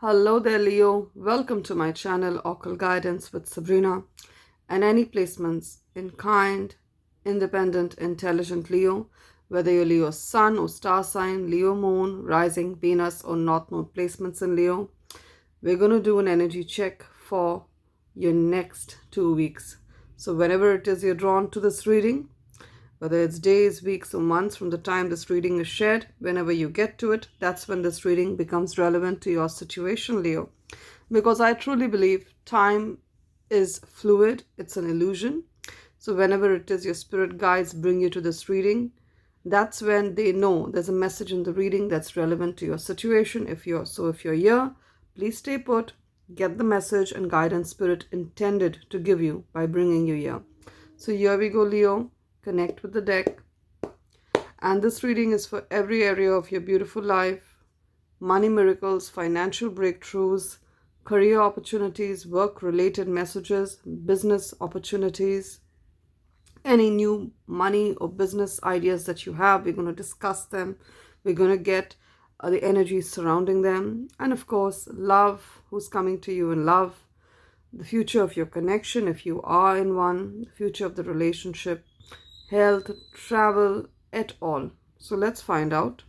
Hello there, Leo. Welcome to my channel, Occult Guidance with Sabrina. And any placements in kind, independent, intelligent Leo, whether you're Leo Sun or star sign, Leo Moon, Rising, Venus, or North Node placements in Leo, we're going to do an energy check for your next 2 weeks. So, whenever it is you're drawn to this reading, whether it's days, weeks, or months from the time this reading is shared, whenever you get to it, that's when this reading becomes relevant to your situation, Leo. Because I truly believe time is fluid, it's an illusion. So, whenever it is your spirit guides bring you to this reading, that's when they know there's a message in the reading that's relevant to your situation. If you're here, please stay put, get the message and guidance spirit intended to give you by bringing you here. So, here we go, Leo. Connect with the deck. And this reading is for every area of your beautiful life: money miracles, financial breakthroughs, career opportunities, work-related messages, business opportunities, any new money or business ideas that you have. We're going to discuss them. We're going to get the energy surrounding them. And of course, love, who's coming to you in love, the future of your connection, if you are in one, the future of the relationship, health, travel, et al. So let's find out.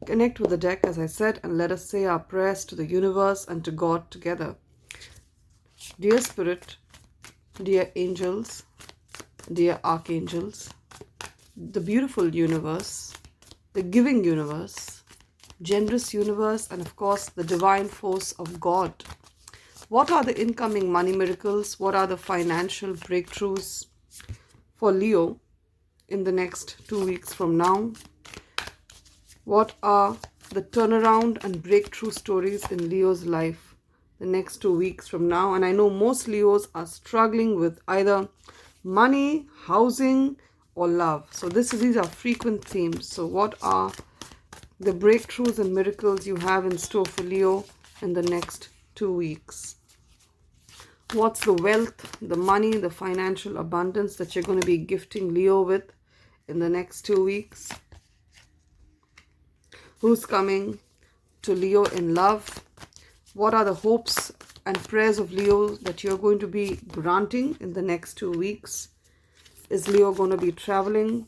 Connect with the deck, as I said, and let us say our prayers to the universe and to God together. Dear Spirit, dear angels, dear archangels, the beautiful universe, the giving universe, generous universe, and of course the divine force of God. What are the incoming money miracles? What are the financial breakthroughs for Leo in the next 2 weeks from now? What are the turnaround and breakthrough stories in Leo's life the next 2 weeks from now? And I know most Leos are struggling with either money, housing, or love. So these are frequent themes. So what are the breakthroughs and miracles you have in store for Leo in the next 2 weeks? What's the wealth, the money, the financial abundance that you're going to be gifting Leo with in the next 2 weeks? Who's coming to Leo in love? What are the hopes and prayers of Leo that you're going to be granting in the next 2 weeks? Is Leo going to be traveling?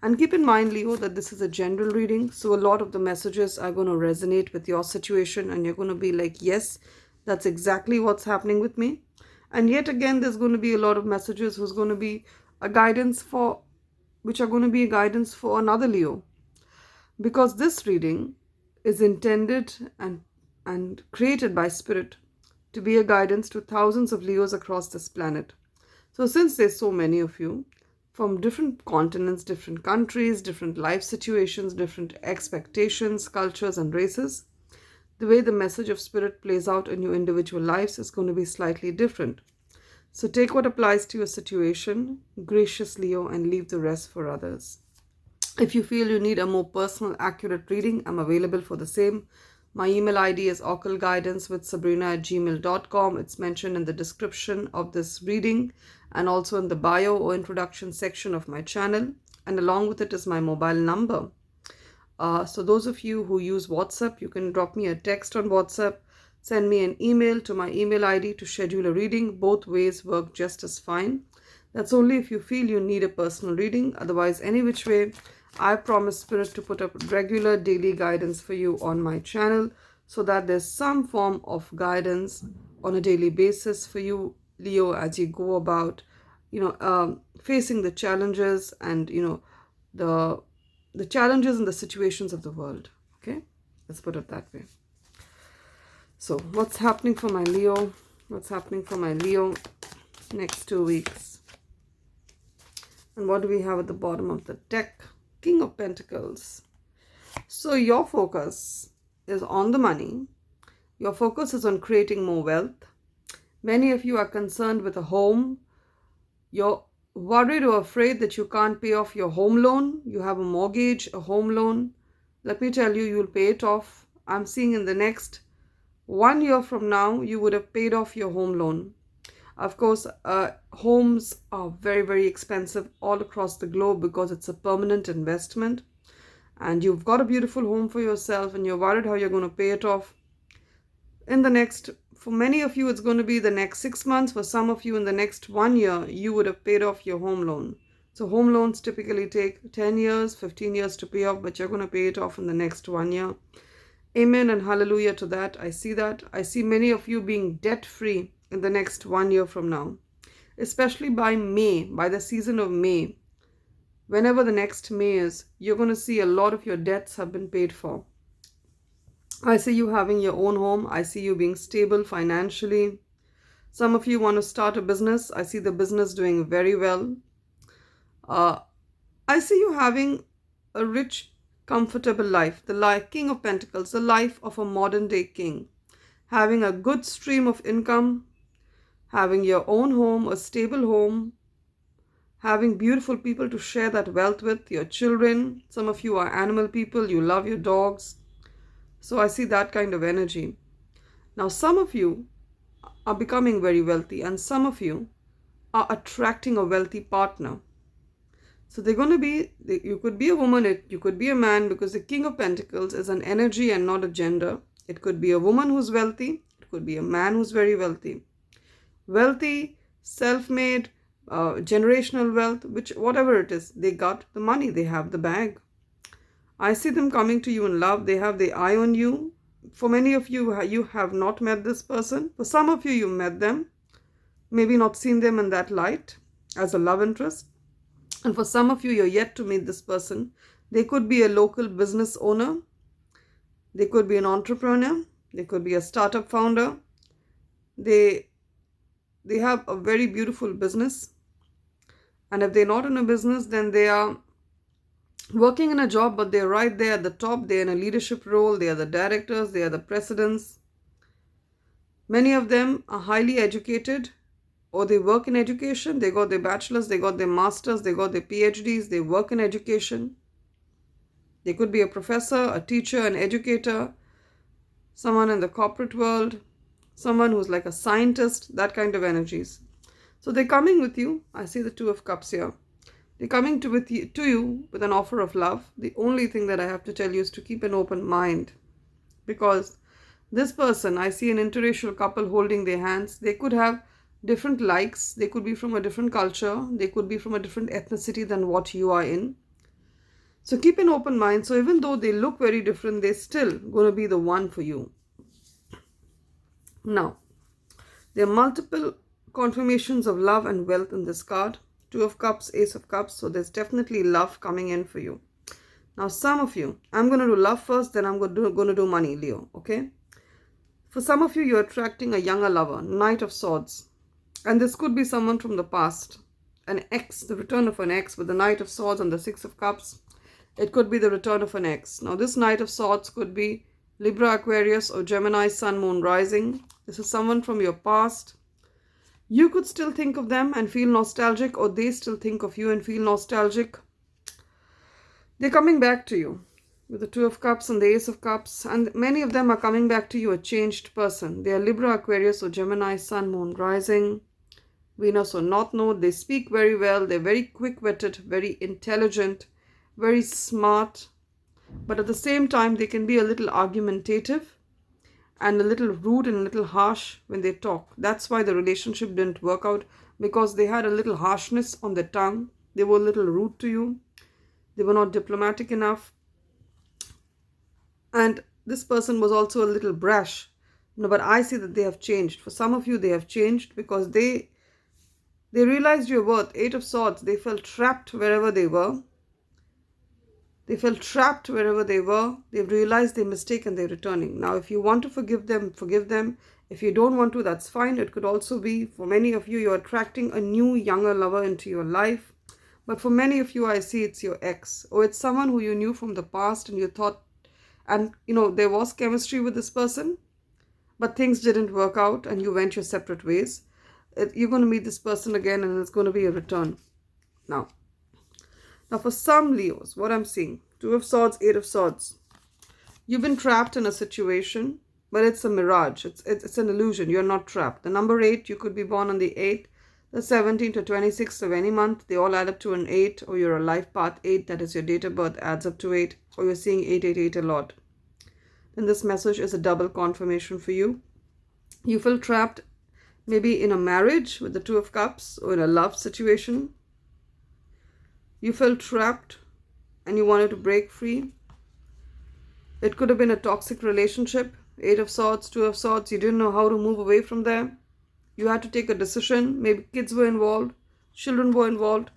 And keep in mind, Leo, that this is a general reading. So a lot of the messages are going to resonate with your situation and you're going to be like, yes, that's exactly what's happening with me. And yet again, there's going to be a lot of messages who's going to be a guidance for, which are going to be a guidance for another Leo. Because this reading is intended and created by Spirit to be a guidance to thousands of Leos across this planet. So since there's so many of you, from different continents, different countries, different life situations, different expectations, cultures, and races, the way the message of Spirit plays out in your individual lives is going to be slightly different. So take what applies to your situation, gracious Leo, and leave the rest for others. If you feel you need a more personal, accurate reading, I'm available for the same. My email ID is occultguidancewithsabrina@gmail.com. It's mentioned in the description of this reading and also in the bio or introduction section of my channel. And along with it is my mobile number. So those of you who use WhatsApp, you can drop me a text on WhatsApp, send me an email to my email ID to schedule a reading. Both ways work just as fine. That's only if you feel you need a personal reading. Otherwise, any which way, I promise Spirit to put up regular daily guidance for you on my channel so that there's some form of guidance on a daily basis for you, Leo, as you go about, facing the challenges and, the challenges and the situations of the world. Okay, let's put it that way. So what's happening for my Leo? What's happening for my Leo next 2 weeks? And what do we have at the bottom of the deck? King of Pentacles. So your focus is on the money. Your focus is on creating more wealth. Many of you are concerned with a home. You're worried or afraid that you can't pay off your home loan. You have a mortgage, a home loan. Let me tell you, you'll pay it off. I'm seeing in the next 1 year from now, you would have paid off your home loan. Of course, homes are very, very expensive all across the globe because it's a permanent investment. And you've got a beautiful home for yourself and you're worried how you're going to pay it off. In the next, for many of you, it's going to be the next 6 months. For some of you, in the next 1 year, you would have paid off your home loan. So home loans typically take 10 years, 15 years to pay off, but you're going to pay it off in the next 1 year. Amen and hallelujah to that. I see that. I see many of you being debt-free in the next 1 year from now, especially by May, by the season of May. Whenever the next May is, you're going to see a lot of your debts have been paid for. I see you having your own home. I see you being stable financially. Some of you want to start a business. I see the business doing very well. I see you having a rich, comfortable life. The King of Pentacles, the life of a modern day king. Having a good stream of income, having your own home, a stable home, having beautiful people to share that wealth with, your children. Some of you are animal people, you love your dogs. So I see that kind of energy. Now some of you are becoming very wealthy and some of you are attracting a wealthy partner. So they're going to be, you could be a woman, you could be a man, because the King of Pentacles is an energy and not a gender. It could be a woman who's wealthy. It could be a man who's very wealthy. Wealthy, self-made, generational wealth, whatever it is, they got the money, they have the bag. I see them coming to you in love. They have the eye on you. For many of you, you have not met this person. For some of you, you met them, maybe not seen them in that light as a love interest. And for some of you, you're yet to meet this person. They could be a local business owner. They could be an entrepreneur. They could be a startup founder. They have a very beautiful business. And if they're not in a business, then they are working in a job, but they're right there at the top. They're in a leadership role. They are the directors. They are the presidents. Many of them are highly educated, or they work in education. They got their bachelor's, they got their master's, they got their PhDs, they work in education. They could be a professor, a teacher, an educator, someone in the corporate world, someone who's like a scientist, that kind of energies. So they're coming with you. I see the Two of Cups here. They're coming to you with an offer of love. The only thing that I have to tell you is to keep an open mind, because this person, I see an interracial couple holding their hands. They could have different likes. They could be from a different culture. They could be from a different ethnicity than what you are in. So keep an open mind. So even though they look very different, they're still going to be the one for you. Now, there are multiple confirmations of love and wealth in this card. Two of Cups, Ace of Cups. So there's definitely love coming in for you. Now, some of you, I'm going to do love first, then I'm going to do money, Leo. Okay? For some of you, you're attracting a younger lover, Knight of Swords. And this could be someone from the past, an ex, the return of an ex with the Knight of Swords and the Six of Cups. It could be the return of an ex. Now, this Knight of Swords could be Libra, Aquarius, or Gemini, Sun, Moon, Rising. This is someone from your past. You could still think of them and feel nostalgic, or they still think of you and feel nostalgic. They're coming back to you with the Two of Cups and the Ace of Cups, and many of them are coming back to you a changed person. They are Libra, Aquarius, or Gemini, Sun, Moon, Rising, Venus or North Node. They speak very well. They're very quick-witted, very intelligent, very smart. But at the same time, they can be a little argumentative and a little rude and a little harsh when they talk. That's why the relationship didn't work out, because they had a little harshness on their tongue. They were a little rude to you. They were not diplomatic enough. And this person was also a little brash. No, but I see that they have changed. For some of you, they have changed because they realized your worth. Eight of Swords. They felt trapped wherever they were. They felt trapped wherever they were. They've realized their mistake and they're returning. Now, if you want to forgive them, forgive them. If you don't want to, that's fine. It could also be, for many of you, you're attracting a new, younger lover into your life. But for many of you, I see it's your ex. Or it's someone who you knew from the past and you thought, and there was chemistry with this person, but things didn't work out and you went your separate ways. You're going to meet this person again and it's going to be a return. Now for some Leos, what I'm seeing, Two of Swords, Eight of Swords. You've been trapped in a situation but it's a mirage. It's an illusion. You're not trapped. The number 8, you could be born on the 8th, the 17th to 26th of any month. They all add up to an 8, or you're a life path 8, that is your date of birth, adds up to 8, or you're seeing 888 a lot. Then this message is a double confirmation for you. You feel trapped maybe in a marriage with the 2 of Cups, or in a love situation. You felt trapped and you wanted to break free. It could have been a toxic relationship. 8 of Swords, 2 of Swords. You didn't know how to move away from there. You had to take a decision. Maybe kids were involved. Children were involved.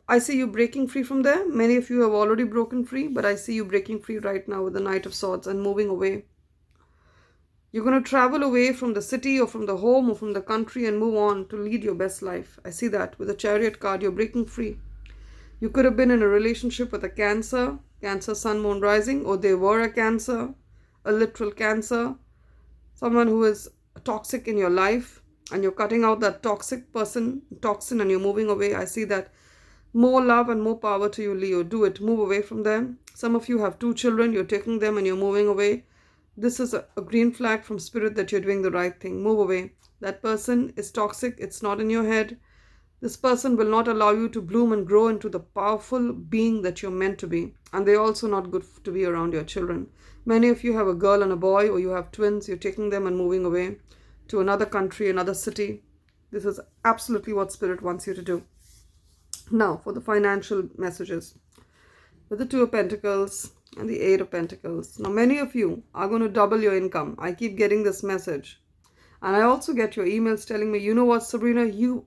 I see you breaking free from there. Many of you have already broken free, but I see you breaking free right now with the Knight of Swords and moving away. You're going to travel away from the city or from the home or from the country and move on to lead your best life. I see that with the Chariot card. You're breaking free. You could have been in a relationship with a Cancer, Sun, Moon, Rising, or they were a Cancer, a literal Cancer, someone who is toxic in your life, and you're cutting out that toxin, and you're moving away. I see that. More love and more power to you, Leo. Do it. Move away from them. Some of you have 2 children. You're taking them and you're moving away. This is a green flag from Spirit that you're doing the right thing. Move away. That person is toxic. It's not in your head. This person will not allow you to bloom and grow into the powerful being that you're meant to be. And they're also not good to be around your children. Many of you have a girl and a boy, or you have twins. You're taking them and moving away to another country, another city. This is absolutely what Spirit wants you to do. Now, for the financial messages. With the 2 of Pentacles and the 8 of Pentacles. Now, many of you are going to double your income. I keep getting this message. And I also get your emails telling me, you know what, Sabrina, you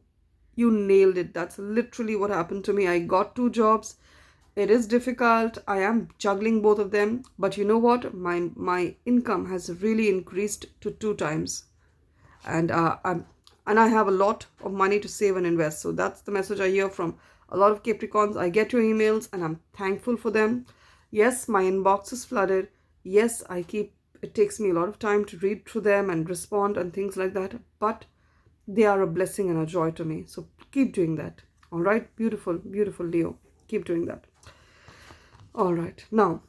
nailed it. That's literally what happened to me. I got 2 jobs. It is difficult. I am juggling both of them. But you know what? My income has really increased to 2 times. And I have a lot of money to save and invest. So that's the message I hear from a lot of Capricorns. I get your emails and I'm thankful for them. Yes, my inbox is flooded. Yes, it takes me a lot of time to read through them and respond and things like that. But they are a blessing and a joy to me. So keep doing that. All right. Beautiful, beautiful Leo. Keep doing that. All right. Now,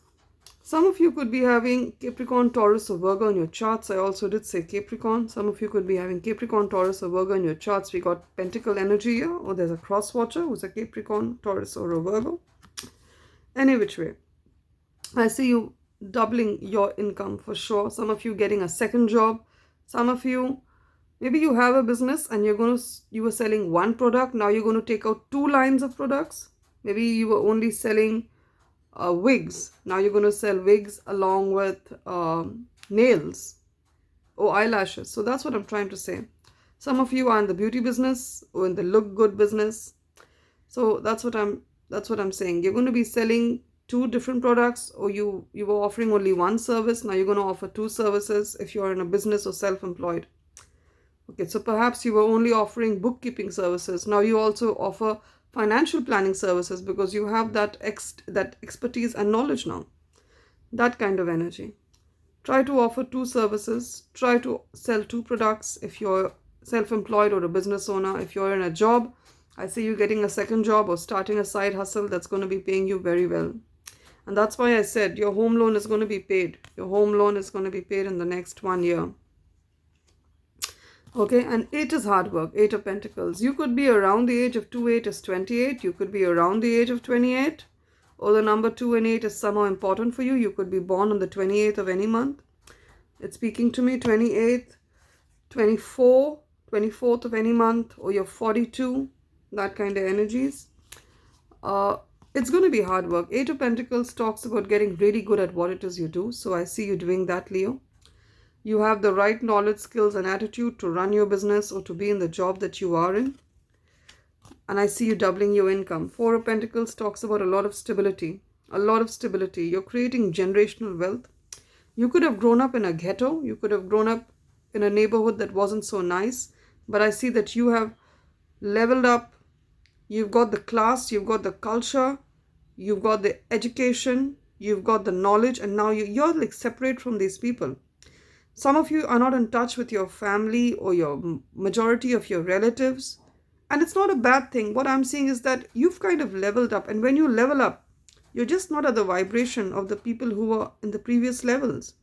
some of you could be having Capricorn, Taurus, or Virgo in your charts. I also did say Capricorn. Some of you could be having Capricorn, Taurus, or Virgo in your charts. We got Pentacle energy here. Or there's a cross watcher who's a Capricorn, Taurus, or a Virgo. Any which way. I see you doubling your income for sure. Some of you getting a second job. Some of you, maybe you have a business and you were selling 1 product. Now you're going to take out 2 lines of products. Maybe you were only selling wigs. Now you're going to sell wigs along with nails or eyelashes. So that's what I'm trying to say. Some of you are in the beauty business or in the look good business. So that's what I'm saying. You're going to be selling 2 different products, or you were offering only 1 service. Now you're going to offer 2 services if you're in a business or self-employed. Okay, so perhaps you were only offering bookkeeping services. Now you also offer financial planning services because you have that expertise and knowledge now. That kind of energy. Try to offer 2 services. Try to sell 2 products if you're self-employed or a business owner. If you're in a job, I see you getting a second job or starting a side hustle that's going to be paying you very well. And that's why I said your home loan is going to be paid. Your home loan is going to be paid in the next 1 year. Okay, and 8 is hard work, 8 of Pentacles. You could be around the age of 2, 8 is 28. You could be around the age of 28. Or the number 2 and 8 is somehow important for you. You could be born on the 28th of any month. It's speaking to me, 28th, 24, 24th of any month, or you're 42, that kind of energies. It's going to be hard work. 8 of Pentacles talks about getting really good at what it is you do. So I see you doing that, Leo. You have the right knowledge, skills, and attitude to run your business or to be in the job that you are in. And I see you doubling your income. 4 of Pentacles talks about a lot of stability. A lot of stability. You're creating generational wealth. You could have grown up in a ghetto. You could have grown up in a neighborhood that wasn't so nice. But I see that you have leveled up. You've got the class, you've got the culture, you've got the education, you've got the knowledge, and now you're like separate from these people. Some of you are not in touch with your family or your majority of your relatives. And it's not a bad thing. What I'm seeing is that you've kind of leveled up. And when you level up, you're just not at the vibration of the people who were in the previous levels.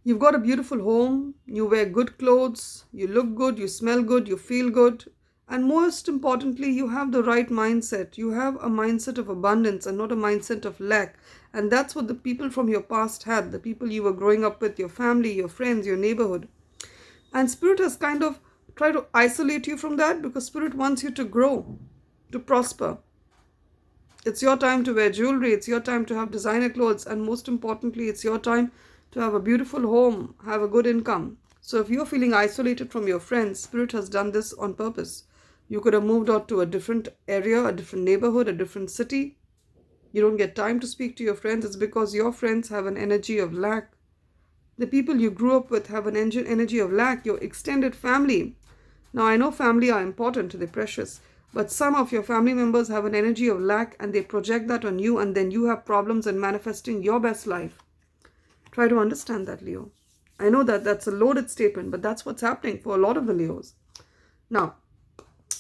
You've got a beautiful home, you wear good clothes, you look good, you smell good, you feel good, and most importantly, you have the right mindset. You have a mindset of abundance and not a mindset of lack. And that's what the people from your past had, the people you were growing up with, your family, your friends, your neighborhood. And Spirit has kind of tried to isolate you from that because Spirit wants you to grow, to prosper. It's your time to wear jewelry, it's your time to have designer clothes, and most importantly, it's your time to have a beautiful home, have a good income. So if you're feeling isolated from your friends, Spirit has done this on purpose. You could have moved out to a different area, a different neighborhood, a different city. You don't get time to speak to your friends. It's because your friends have an energy of lack. The people you grew up with have an energy of lack. Your extended family. Now, I know family are important, they're precious. But some of your family members have an energy of lack and they project that on you, and then you have problems in manifesting your best life. Try to understand that, Leo. I know that that's a loaded statement, but that's what's happening for a lot of the Leos. Now,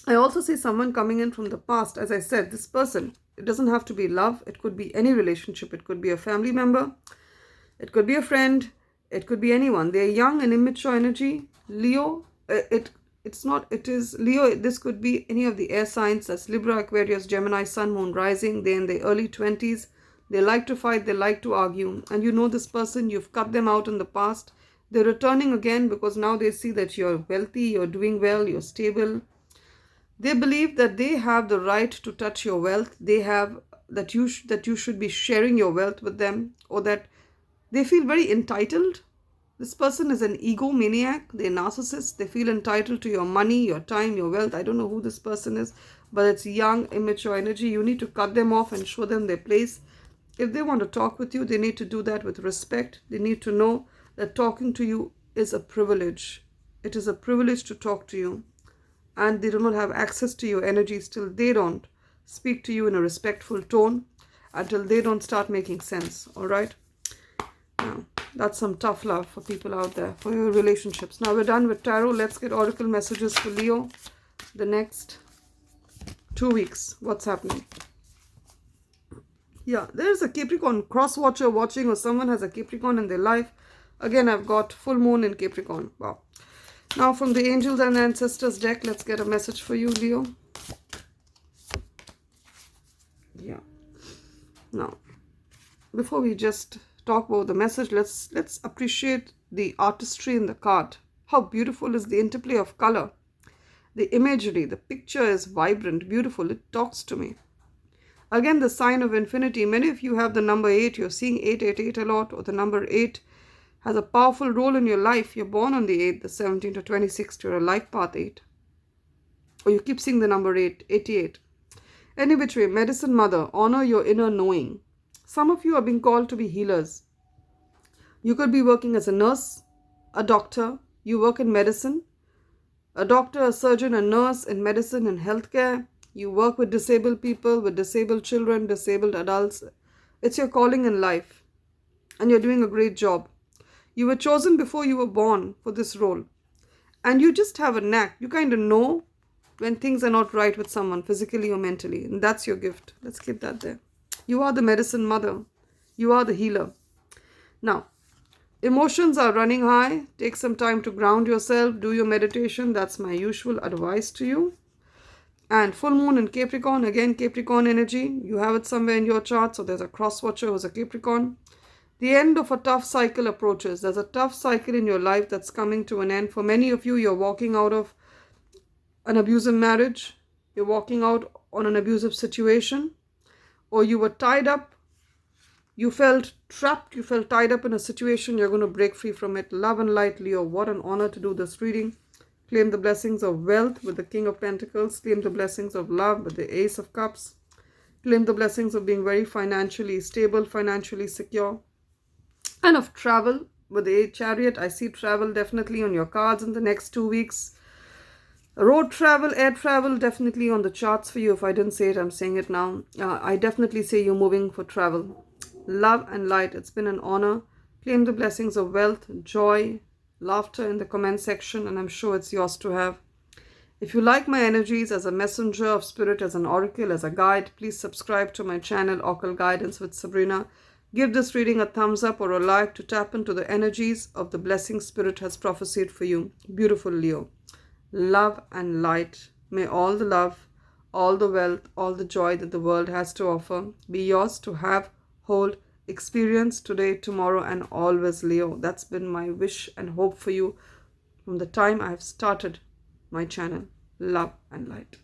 I also see someone coming in from the past. As I said, this person, it doesn't have to be love. It could be any relationship. It could be a family member. It could be a friend. It could be anyone. They're young and immature energy. Leo, it is Leo. This could be any of the air signs. That's Libra, Aquarius, Gemini, Sun, Moon, Rising. They're in their early 20s. They like to fight. They like to argue. And you know this person. You've cut them out in the past. They're returning again because now they see that you're wealthy, you're doing well, you're stable. They believe that they have the right to touch your wealth. They have that you should be sharing your wealth with them, or that they feel very entitled. This person is an egomaniac. They're narcissists. They feel entitled to your money, your time, your wealth. I don't know who this person is, but it's young, immature energy. You need to cut them off and show them their place. If they want to talk with you, they need to do that with respect. They need to know that talking to you is a privilege. It is a privilege to talk to you. And they do not have access to your energies till they don't speak to you in a respectful tone, until they don't start making sense. All right? Now, that's some tough love for people out there, for your relationships. Now we're done with tarot. Let's get oracle messages for Leo. The next 2 weeks. What's happening? Yeah, there's a Capricorn cross-watcher watching, or someone has a Capricorn in their life. Again, I've got full moon in Capricorn. Wow. Now from the Angels and Ancestors deck, let's get a message for you, Leo. Yeah. Now, before we just talk about the message, let's appreciate the artistry in the card. How beautiful is the interplay of color. The imagery, the picture is vibrant, beautiful. It talks to me. Again, the sign of infinity. Many of you have the number 8. You're seeing 888 a lot, or the number 8 has a powerful role in your life. You're born on the 8th, the 17th to 26th. You're a life path 8. Or you keep seeing the number 8, 88. Any which way, medicine mother, honor your inner knowing. Some of you are being called to be healers. You could be working as a nurse, a doctor. You work in medicine. A doctor, a surgeon, a nurse in medicine and healthcare. You work with disabled people, with disabled children, disabled adults. It's your calling in life. And you're doing a great job. You were chosen before you were born for this role. And you just have a knack. You kind of know when things are not right with someone, physically or mentally. And that's your gift. Let's keep that there. You are the medicine mother. You are the healer. Now, emotions are running high. Take some time to ground yourself. Do your meditation. That's my usual advice to you. And full moon in Capricorn. Again, Capricorn energy. You have it somewhere in your chart. So there's a cross watcher who's a Capricorn. The end of a tough cycle approaches. There's a tough cycle in your life that's coming to an end. For many of you, you're walking out of an abusive marriage. You're walking out on an abusive situation. Or you were tied up. You felt trapped. You felt tied up in a situation. You're going to break free from it. Love and light, Leo. What an honor to do this reading. Claim the blessings of wealth with the King of Pentacles. Claim the blessings of love with the Ace of Cups. Claim the blessings of being very financially stable, financially secure. And of travel with the Chariot. I see travel definitely on your cards in the next 2 weeks. Road travel, air travel, definitely on the charts for you. If I didn't say it, I'm saying it now. I definitely say you're moving for travel. Love and light. It's been an honor. Claim the blessings of wealth, joy, laughter in the comment section, and I'm sure it's yours to have. If you like my energies as a messenger of spirit, as an oracle, as a guide, please subscribe to my channel, Occult Guidance with Sabrina. Give this reading a thumbs up or a like to tap into the energies of the blessing Spirit has prophesied for you. Beautiful Leo. Love and light. May all the love, all the wealth, all the joy that the world has to offer be yours to have, hold, experience today, tomorrow, and always, Leo. That's been my wish and hope for you from the time I've started my channel. Love and light.